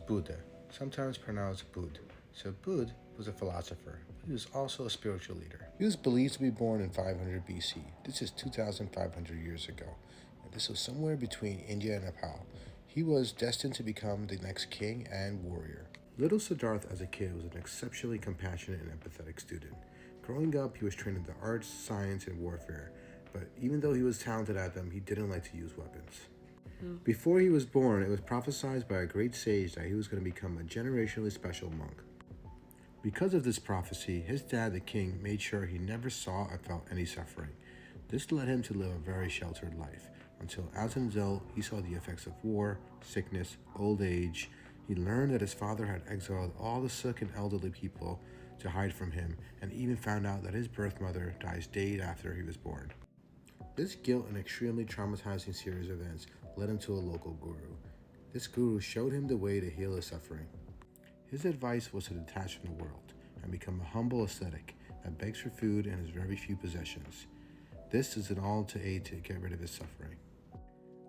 Buddha, sometimes pronounced Bud. So Bud was a philosopher, but he was also a spiritual leader. He was believed to be born in 500 BC. This is 2,500 years ago, and this was somewhere between India and Nepal. He was destined to become the next king and warrior. Little Siddarth as a kid was an exceptionally compassionate and empathetic student. Growing up, he was trained in the arts, science, and warfare, but even though he was talented at them, he didn't like to use weapons. Before he was born, it was prophesied by a great sage that he was going to become a generationally special monk. Because of this prophecy, his dad, the king, made sure he never saw or felt any suffering. This led him to live a very sheltered life, until as an adult, he saw the effects of war, sickness, old age. He learned that his father had exiled all the sick and elderly people to hide from him, and even found out that his birth mother dies days after he was born. This guilt and extremely traumatizing series of events led him to a local guru. This guru showed him the way to heal his suffering. His advice was to detach from the world and become a humble ascetic that begs for food and has very few possessions. This is an all to aid to get rid of his suffering.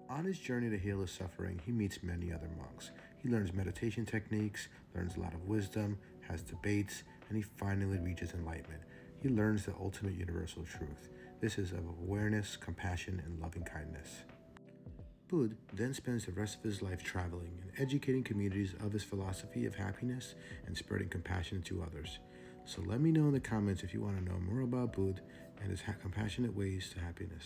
On his journey to heal his suffering, he meets many other monks. He learns meditation techniques, learns a lot of wisdom, has debates, and he finally reaches enlightenment. He learns the ultimate universal truth. This is of awareness, compassion, and loving kindness. Bud then spends the rest of his life traveling and educating communities of his philosophy of happiness and spreading compassion to others. So let me know in the comments if you want to know more about Bud and his compassionate ways to happiness.